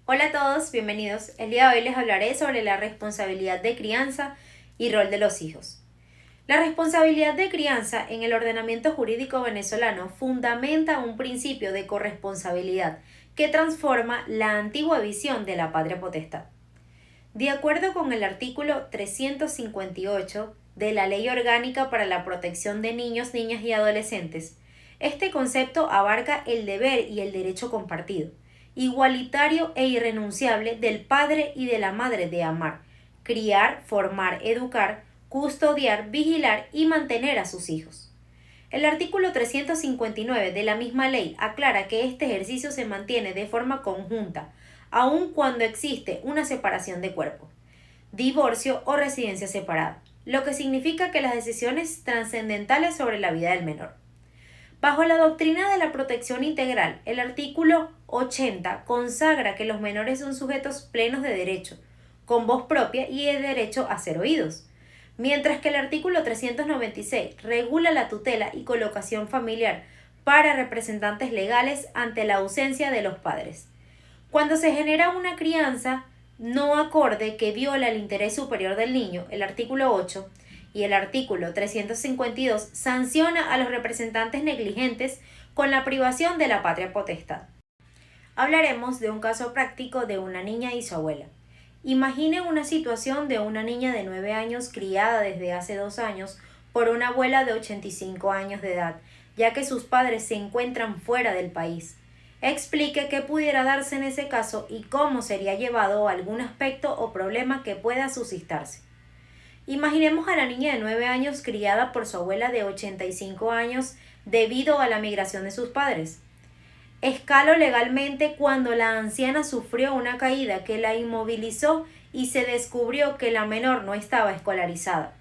Hola a todos, bienvenidos. El día de hoy les hablaré sobre la responsabilidad de crianza y rol de los hijos. La responsabilidad de crianza en el ordenamiento jurídico venezolano fundamenta un principio de corresponsabilidad que transforma la antigua visión de la patria potestad. De acuerdo con el artículo 358 de la Ley Orgánica para la Protección de Niños, Niñas y Adolescentes, este concepto abarca el deber y el derecho compartido, igualitario e irrenunciable del padre y de la madre de amar, criar, formar, educar, custodiar, vigilar y mantener a sus hijos. El artículo 359 de la misma ley aclara que este ejercicio se mantiene de forma conjunta, aun cuando existe una separación de cuerpo, divorcio o residencia separada, lo que significa que las decisiones trascendentales sobre la vida del menor. Bajo la doctrina de la protección integral, el artículo 80 consagra que los menores son sujetos plenos de derecho, con voz propia y de derecho a ser oídos, mientras que el artículo 396 regula la tutela y colocación familiar para representantes legales ante la ausencia de los padres. Cuando se genera una crianza no acorde que viola el interés superior del niño, el artículo 8 y el artículo 352 sanciona a los representantes negligentes con la privación de la patria potestad. Hablaremos de un caso práctico de una niña y su abuela. Imagine una situación de una niña de 9 años criada desde hace 2 años por una abuela de 85 años de edad, ya que sus padres se encuentran fuera del país. Explique qué pudiera darse en ese caso y cómo sería llevado algún aspecto o problema que pueda suscitarse. Imaginemos a la niña de 9 años criada por su abuela de 85 años debido a la migración de sus padres. Escaló legalmente cuando la anciana sufrió una caída que la inmovilizó y se descubrió que la menor no estaba escolarizada.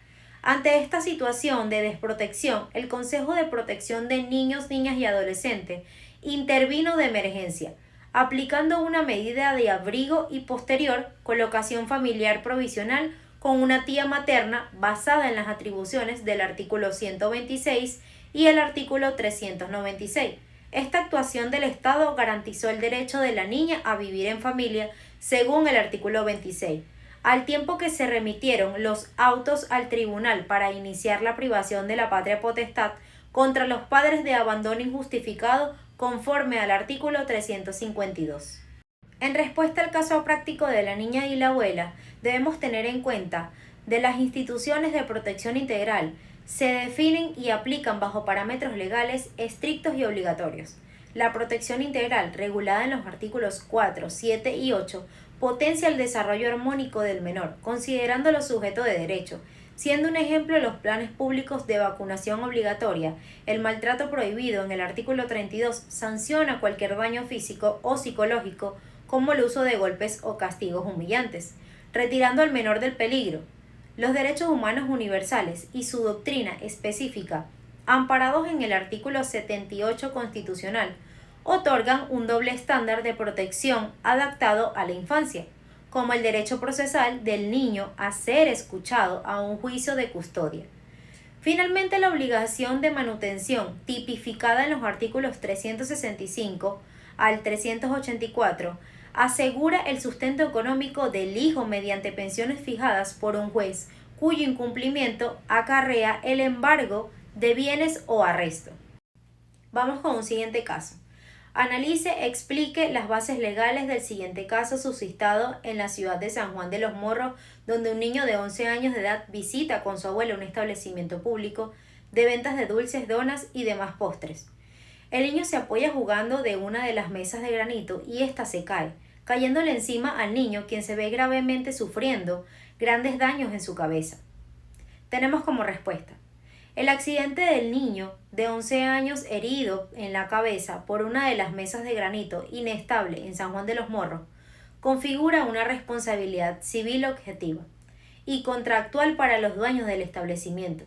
Ante esta situación de desprotección, el Consejo de Protección de Niños, Niñas y Adolescentes intervino de emergencia, aplicando una medida de abrigo y posterior colocación familiar provisional con una tía materna basada en las atribuciones del artículo 126 y el artículo 396. Esta actuación del Estado garantizó el derecho de la niña a vivir en familia según el artículo 26, al tiempo que se remitieron los autos al tribunal para iniciar la privación de la patria potestad contra los padres de abandono injustificado conforme al artículo 352. En respuesta al caso práctico de la niña y la abuela, debemos tener en cuenta de las instituciones de protección integral se definen y aplican bajo parámetros legales estrictos y obligatorios. La protección integral, regulada en los artículos 4, 7 y 8, potencia el desarrollo armónico del menor, considerándolo sujeto de derecho, siendo un ejemplo los planes públicos de vacunación obligatoria. El maltrato prohibido en el artículo 32 sanciona cualquier daño físico o psicológico como el uso de golpes o castigos humillantes, retirando al menor del peligro. Los derechos humanos universales y su doctrina específica, amparados en el artículo 78 constitucional, otorgan un doble estándar de protección adaptado a la infancia, como el derecho procesal del niño a ser escuchado a un juicio de custodia. Finalmente, la obligación de manutención, tipificada en los artículos 365 al 384, asegura el sustento económico del hijo mediante pensiones fijadas por un juez, cuyo incumplimiento acarrea el embargo de bienes o arresto. Vamos con un siguiente caso. Analice, explique las bases legales del siguiente caso suscitado en la ciudad de San Juan de los Morros, donde un niño de 11 años de edad visita con su abuela un establecimiento público de ventas de dulces, donas y demás postres. El niño se apoya jugando de una de las mesas de granito y ésta se cae, cayéndole encima al niño, quien se ve gravemente sufriendo grandes daños en su cabeza. Tenemos como respuesta: el accidente del niño de 11 años herido en la cabeza por una de las mesas de granito inestable en San Juan de los Morros configura una responsabilidad civil objetiva y contractual para los dueños del establecimiento.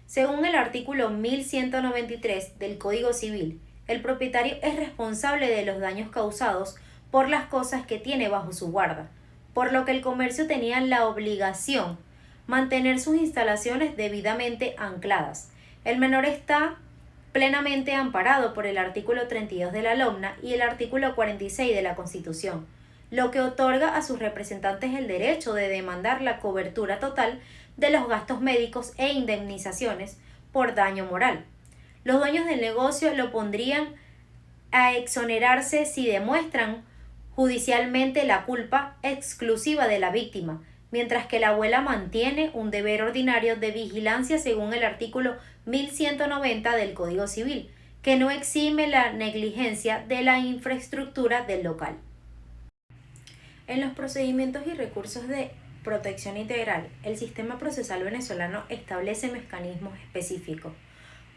Según el artículo 1193 del Código Civil, el propietario es responsable de los daños causados por las cosas que tiene bajo su guarda, por lo que el comercio tenía la obligación mantener sus instalaciones debidamente ancladas. El menor está plenamente amparado por el artículo 32 de la LOMNA y el artículo 46 de la Constitución. lo que otorga a sus representantes el derecho de demandar la cobertura total de los gastos médicos e indemnizaciones por daño moral. Los dueños del negocio lo pondrían a exonerarse si demuestran judicialmente la culpa exclusiva de la víctima, mientras que la abuela mantiene un deber ordinario de vigilancia según el artículo 1190 del Código Civil, que no exime la negligencia de la infraestructura del local. En los procedimientos y recursos de protección integral, el sistema procesal venezolano establece mecanismos específicos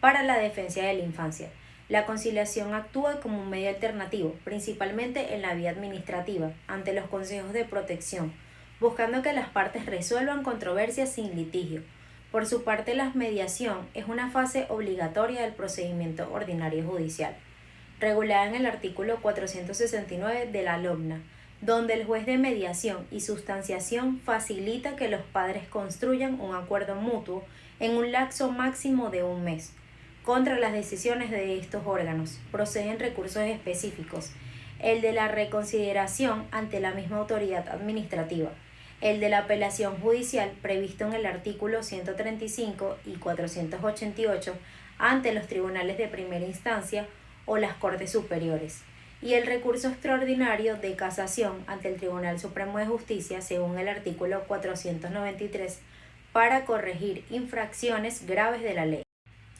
para la defensa de la infancia. La conciliación actúa como un medio alternativo, principalmente en la vía administrativa, ante los consejos de protección, buscando que las partes resuelvan controversias sin litigio. Por su parte, la mediación es una fase obligatoria del procedimiento ordinario judicial, regulada en el artículo 469 de la LOMNA, donde el juez de mediación y sustanciación facilita que los padres construyan un acuerdo mutuo en un lapso máximo de un mes. Contra las decisiones de estos órganos proceden recursos específicos, el de la reconsideración ante la misma autoridad administrativa, el de la apelación judicial previsto en el artículo 135 y 488 ante los tribunales de primera instancia o las Cortes Superiores, y el recurso extraordinario de casación ante el Tribunal Supremo de Justicia según el artículo 493 para corregir infracciones graves de la ley.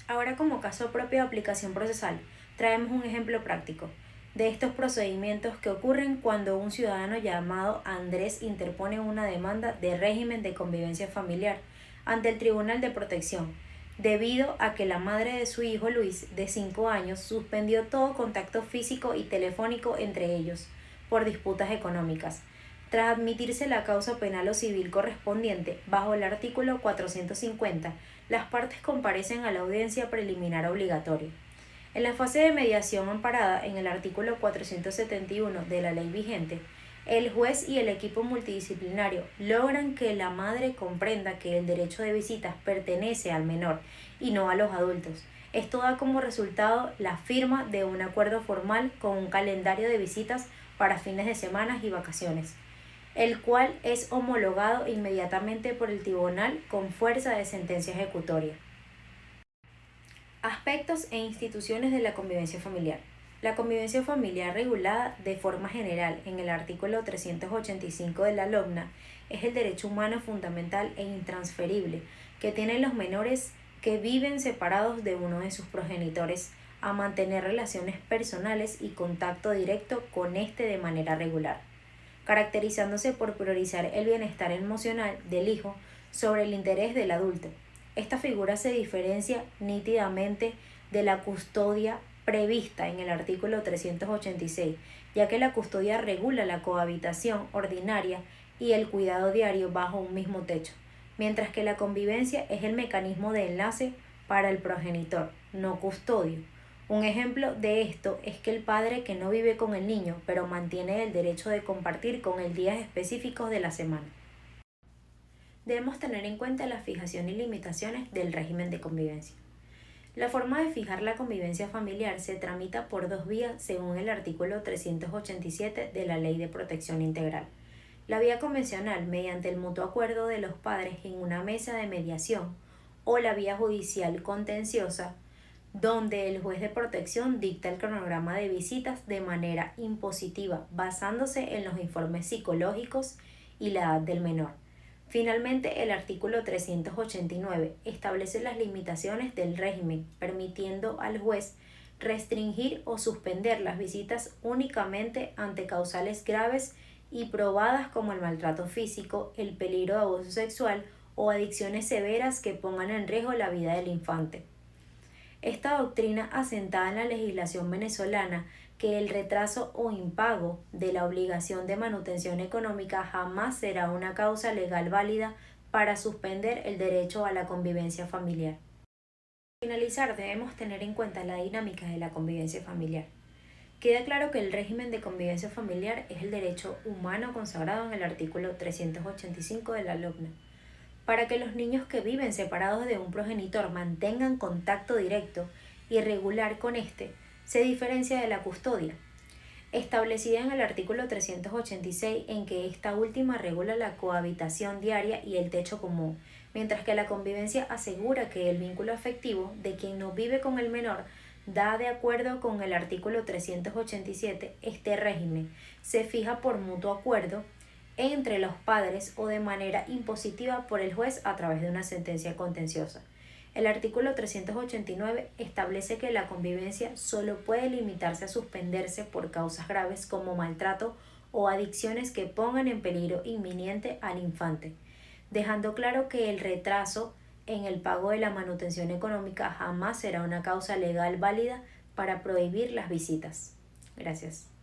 Ahora, como caso propio de aplicación procesal, traemos un ejemplo práctico de estos procedimientos que ocurren cuando un ciudadano llamado Andrés interpone una demanda de régimen de convivencia familiar ante el Tribunal de Protección, debido a que la madre de su hijo Luis, de 5 años, suspendió todo contacto físico y telefónico entre ellos por disputas económicas. Tras admitirse la causa penal o civil correspondiente, bajo el artículo 450, las partes comparecen a la audiencia preliminar obligatoria. En la fase de mediación amparada en el artículo 471 de la ley vigente, el juez y el equipo multidisciplinario logran que la madre comprenda que el derecho de visitas pertenece al menor y no a los adultos. Esto da como resultado la firma de un acuerdo formal con un calendario de visitas para fines de semana y vacaciones, el cual es homologado inmediatamente por el tribunal con fuerza de sentencia ejecutoria. Aspectos e instituciones de la convivencia familiar. La convivencia familiar regulada de forma general en el artículo 385 de la LOMNA es el derecho humano fundamental e intransferible que tienen los menores que viven separados de uno de sus progenitores a mantener relaciones personales y contacto directo con éste de manera regular, caracterizándose por priorizar el bienestar emocional del hijo sobre el interés del adulto. Esta figura se diferencia nítidamente de la custodia prevista en el artículo 386, ya que la custodia regula la cohabitación ordinaria y el cuidado diario bajo un mismo techo, mientras que la convivencia es el mecanismo de enlace para el progenitor, no custodio. Un ejemplo de esto es que el padre que no vive con el niño, pero mantiene el derecho de compartir con él días específicos de la semana. Debemos tener en cuenta la fijación y limitaciones del régimen de convivencia. La forma de fijar la convivencia familiar se tramita por dos vías según el artículo 387 de la Ley de Protección Integral. La vía convencional, mediante el mutuo acuerdo de los padres en una mesa de mediación, o la vía judicial contenciosa, donde el juez de protección dicta el cronograma de visitas de manera impositiva, basándose en los informes psicológicos y la edad del menor. Finalmente, el artículo 389 establece las limitaciones del régimen, permitiendo al juez restringir o suspender las visitas únicamente ante causales graves y probadas como el maltrato físico, el peligro de abuso sexual o adicciones severas que pongan en riesgo la vida del infante. Esta doctrina, asentada en la legislación venezolana, que el retraso o impago de la obligación de manutención económica jamás será una causa legal válida para suspender el derecho a la convivencia familiar. Para finalizar, debemos tener en cuenta la dinámica de la convivencia familiar. Queda claro que el régimen de convivencia familiar es el derecho humano consagrado en el artículo 385 de la LOMNA. Para que los niños que viven separados de un progenitor mantengan contacto directo y regular con éste, se diferencia de la custodia. establecida en el artículo 386, en que esta última regula la cohabitación diaria y el techo común, mientras que la convivencia asegura que el vínculo afectivo de quien no vive con el menor da de acuerdo con el artículo 387. Este régimen se fija por mutuo acuerdo entre los padres o de manera impositiva por el juez a través de una sentencia contenciosa. El artículo 389 establece que la convivencia solo puede limitarse a suspenderse por causas graves como maltrato o adicciones que pongan en peligro inminente al infante, dejando claro que el retraso en el pago de la manutención económica jamás será una causa legal válida para prohibir las visitas. Gracias.